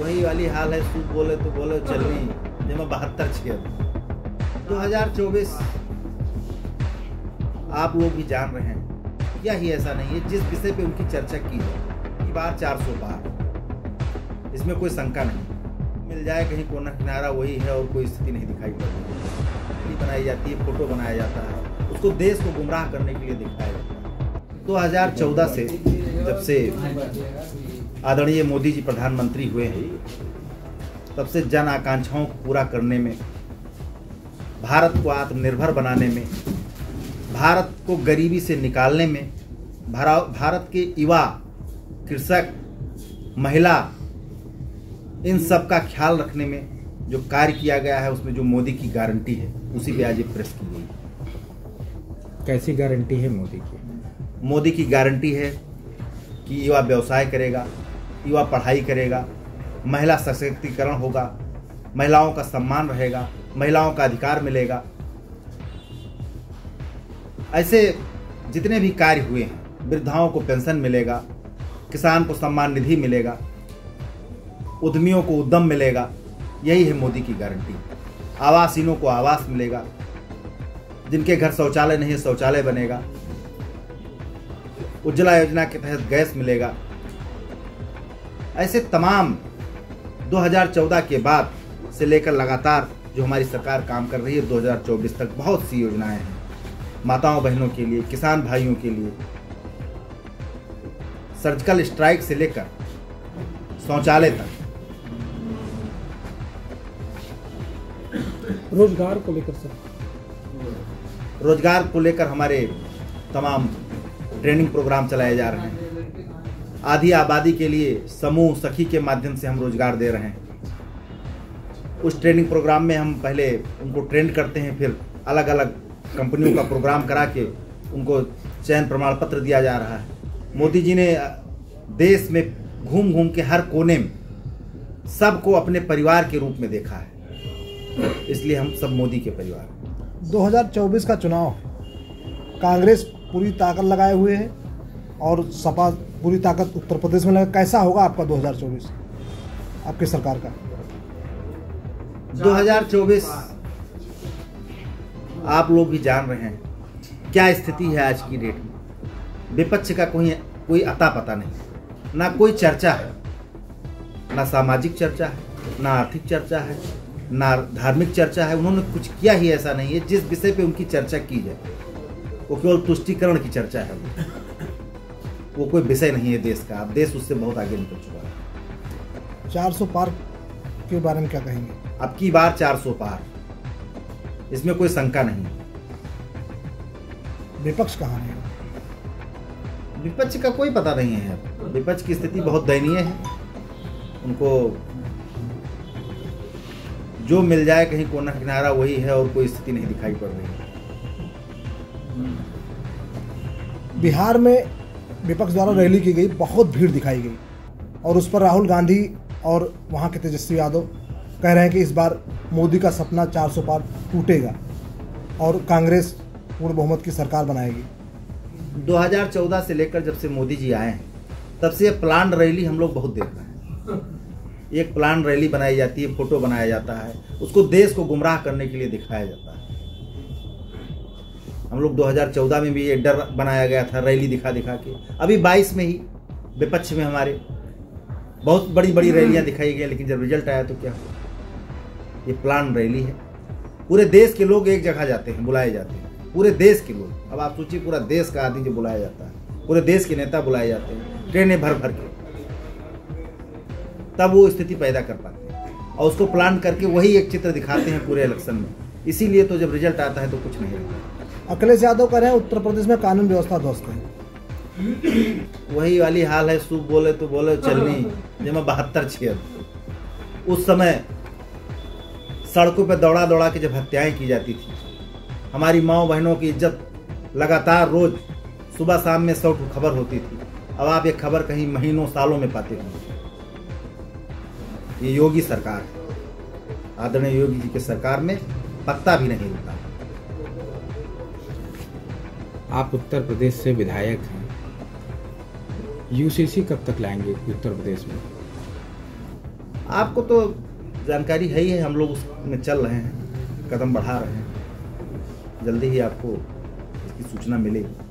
वही वाली हाल है, सूप बोले तो बोले चलनी जमा 72 छेद। 2024 आप लोग भी जान रहे हैं, क्या ही ऐसा नहीं है जिस विषय पे उनकी चर्चा की है। बार 400 पार, इसमें कोई शंका नहीं। मिल जाए कहीं कोना किनारा वही है और कोई स्थिति नहीं दिखाई पड़ रही। बनाई जाती है, फोटो बनाया जाता है, उसको देश को गुमराह करने के लिए दिखाया जाता है। 2014 से जब से आदरणीय मोदी जी प्रधानमंत्री हुए हैं, तब से जन आकांक्षाओं को पूरा करने में, भारत को आत्मनिर्भर बनाने में, भारत को गरीबी से निकालने में, भारत के युवा, कृषक, महिला, इन सब का ख्याल रखने में जो कार्य किया गया है, उसमें जो मोदी की गारंटी है, उसी पे आज ये प्रेस की गई। कैसी गारंटी है मोदी की? मोदी की गारंटी है कि युवा व्यवसाय करेगा, युवा पढ़ाई करेगा, महिला सशक्तिकरण होगा, महिलाओं का सम्मान रहेगा, महिलाओं का अधिकार मिलेगा। ऐसे जितने भी कार्य हुए हैं, वृद्धाओं को पेंशन मिलेगा, किसान को सम्मान निधि मिलेगा, उद्यमियों को उद्यम मिलेगा, यही है मोदी की गारंटी। आवासहीनों को आवास मिलेगा, जिनके घर शौचालय नहीं है शौचालय बनेगा, उज्ज्वला योजना के तहत गैस मिलेगा। ऐसे तमाम 2014 के बाद से लेकर लगातार जो हमारी सरकार काम कर रही है, 2024 तक बहुत सी योजनाएं हैं, माताओं बहनों के लिए, किसान भाइयों के लिए, सर्जिकल स्ट्राइक से लेकर शौचालय तक। रोजगार को लेकर सर, रोजगार को लेकर हमारे तमाम ट्रेनिंग प्रोग्राम चलाए जा रहे हैं। आधी आबादी के लिए समूह सखी के माध्यम से हम रोजगार दे रहे हैं। उस ट्रेनिंग प्रोग्राम में हम पहले उनको ट्रेंड करते हैं, फिर अलग अलग कंपनियों का प्रोग्राम करा के उनको चयन प्रमाण पत्र दिया जा रहा है। मोदी जी ने देश में घूम घूम के हर कोने में सबको अपने परिवार के रूप में देखा है, इसलिए हम सब मोदी के परिवार। 2024 का चुनाव, कांग्रेस पूरी ताकत लगाए हुए है और सपा पूरी ताकत उत्तर प्रदेश में लगा। कैसा होगा आपका 2024 आपकी सरकार का? 2024 आप लोग भी जान रहे हैं, क्या स्थिति है आज की डेट में। विपक्ष का कोई अता पता नहीं, ना कोई चर्चा है, ना सामाजिक चर्चा है, ना आर्थिक चर्चा है, ना धार्मिक चर्चा है। उन्होंने कुछ किया ही ऐसा नहीं है जिस विषय पे उनकी चर्चा की जाए। वो केवल तुष्टीकरण की चर्चा है, वो कोई विषय नहीं है देश का। अब देश उससे बहुत आगे निकल चुका है। 400 पार के बारे में क्या कहेंगे? अब की बार 400 पार, इसमें कोई शंका नहीं। विपक्ष कहाँ है? विपक्ष का कोई पता नहीं है। विपक्ष की स्थिति बहुत दयनीय है। उनको जो मिल जाए कहीं कोना किनारा वही है और कोई स्थिति नहीं दिखाई पड़ रही है। बिहार में विपक्ष द्वारा रैली की गई, बहुत भीड़ दिखाई गई और उस पर राहुल गांधी और वहां के तेजस्वी यादव कह रहे हैं कि इस बार मोदी का सपना 400 पार टूटेगा और कांग्रेस पूर्ण बहुमत की सरकार बनाएगी। 2014 से लेकर जब से मोदी जी आए हैं, तब से प्लान रैली हम लोग बहुत देख रहे हैं। एक प्लान रैली बनाई जाती है, फोटो बनाया जाता है, उसको देश को गुमराह करने के लिए दिखाया जाता है। हम लोग 2014 में भी ये डर बनाया गया था, रैली दिखा दिखा के। अभी 22 में ही विपक्ष में हमारे बहुत बड़ी बड़ी रैलियां दिखाई गई, लेकिन जब रिजल्ट आया तो क्या हुआ? ये प्लान रैली है। पूरे देश के लोग एक जगह जाते हैं, बुलाए जाते हैं, पूरे देश के लोग। अब आप सोचिए, पूरा देश का आदमी जो बुलाया जाता है, पूरे देश के नेता बुलाए जाते हैं, ट्रेनें भर भर के, तब वो स्थिति पैदा कर पाते हैं और उसको प्लान करके वही एक चित्र दिखाते हैं पूरे इलेक्शन में। इसीलिए तो जब रिजल्ट आता है तो कुछ नहीं रहता। अखिलेश यादव कह रहे हैं उत्तर प्रदेश में कानून व्यवस्था ध्वस्त है। वही वाली हाल है, सूप बोले तो बोले चलनी जमा 72 छेद। उस समय सड़कों पर दौड़ा दौड़ा के जब हत्याएं की जाती थी, हमारी माओ बहनों की इज्जत लगातार रोज सुबह शाम में 100 खबर होती थी। अब आप ये खबर कहीं महीनों सालों में पाते होंगे। ये योगी सरकार है, आदरणीय योगी जी की सरकार में पत्ता भी नहीं रुका। आप उत्तर प्रदेश से विधायक हैं, यूसीसी कब तक लाएंगे उत्तर प्रदेश में? आपको तो जानकारी है ही है, हम लोग उसमें चल रहे हैं, कदम बढ़ा रहे हैं, जल्दी ही आपको इसकी सूचना मिलेगी।